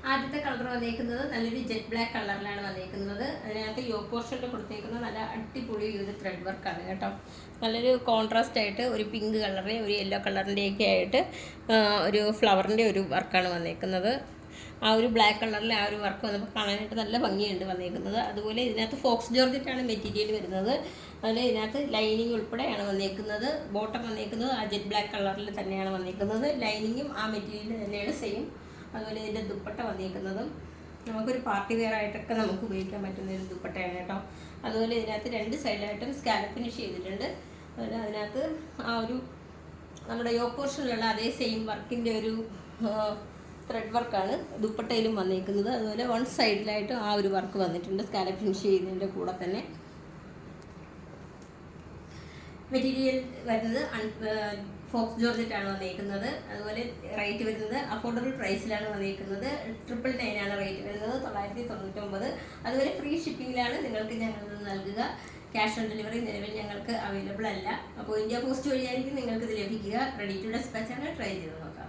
ആദ്യത്തെ കളർ വന്നേക്കുന്നത് നല്ലൊരു ജെറ്റ് ബ്ലാക്ക് കളറിലാണ് വന്നേക്കുന്നത്. അതിനകത്ത് യോ പോർഷനിൽ കൊടുത്തേക്കുന്നത് നല്ല അടിപൊളി ഒരു ത്രെഡ് വർക്കാണ് കേട്ടോ. നല്ലൊരു കോൺട്രാസ്റ്റ് ആയിട്ട് ഒരു പിങ്ക് കളറിൻ്റെ ഒരു യെല്ലോ കളറിൻ്റെയൊക്കെ ആയിട്ട് ഒരു ഫ്ലവറിൻ്റെ ഒരു വർക്കാണ് വന്നേക്കുന്നത്. ആ ഒരു ബ്ലാക്ക് കളറിൽ ആ ഒരു വർക്ക് വന്നപ്പോൾ കാണാനായിട്ട് നല്ല ഭംഗിയുണ്ട് വന്നേക്കുന്നത്. അതുപോലെ ഇതിനകത്ത് ഫോക്സ് ജോർജറ്റാണ് മെറ്റീരിയൽ വരുന്നത്. അതുപോലെ ഇതിനകത്ത് ലൈനിങ് ഉൾപ്പെടെയാണ് വന്നേക്കുന്നത്. ബോട്ടം വന്നേക്കുന്നത് ആ ജെറ്റ് ബ്ലാക്ക് കളറിൽ തന്നെയാണ് വന്നേക്കുന്നത്. ലൈനിങ്ങും ആ മെറ്റീരിയൽ തന്നെയാണ് സെയിം. അതുപോലെ ഇതിൻ്റെ ദുപ്പട്ട വന്നേക്കുന്നതും നമുക്കൊരു പാർട്ടി വെയർ ആയിട്ടൊക്കെ നമുക്ക് ഉപയോഗിക്കാൻ പറ്റുന്ന ഒരു ദുപ്പട്ടയാണ് കേട്ടോ. അതുപോലെ ഇതിനകത്ത് രണ്ട് സൈഡിലായിട്ടും സ്കാലപ്പ് ഫിനിഷ് ചെയ്തിട്ടുണ്ട്. അതുപോലെ അതിനകത്ത് ആ ഒരു നമ്മുടെ യോ പോർഷനിലുള്ള അതേ സെയിം വർക്കിൻ്റെ ഒരു ത്രെഡ് വർക്കാണ് ദുപ്പട്ടയിലും വന്നേക്കുന്നത്. അതുപോലെ വൺ സൈഡിലായിട്ട് ആ ഒരു വർക്ക് വന്നിട്ടുണ്ട് സ്കാലപ്പ് ഫിനിഷ് ചെയ്യുന്നതിൻ്റെ കൂടെ തന്നെ. മെറ്റീരിയൽ വരുന്നത് ഫോക്സ് ജോർജറ്റാണ് വന്നേക്കുന്നത്. അതുപോലെ റേറ്റ് വരുന്നത് അഫോർഡബിൾ പ്രൈസിലാണ് വന്നേക്കുന്നത്. 999 ആണ് റേറ്റ് വരുന്നത്, 999. അതുപോലെ ഫ്രീ ഷിപ്പിങ്ങിലാണ് നിങ്ങൾക്ക് ഞങ്ങൾ നൽകുക. ക്യാഷ് ഓൺ ഡെലിവറി നിലവിൽ ഞങ്ങൾക്ക് അവൈലബിൾ അല്ല. അപ്പോൾ ഇന്ത്യ പോസ്റ്റ് വഴിയായിരിക്കും നിങ്ങൾക്ക് ഇത് ലഭിക്കുക. റെഡി ടു ഡെസ്പാച്ച് ആണ്, ട്രൈ ചെയ്ത് നോക്കാം.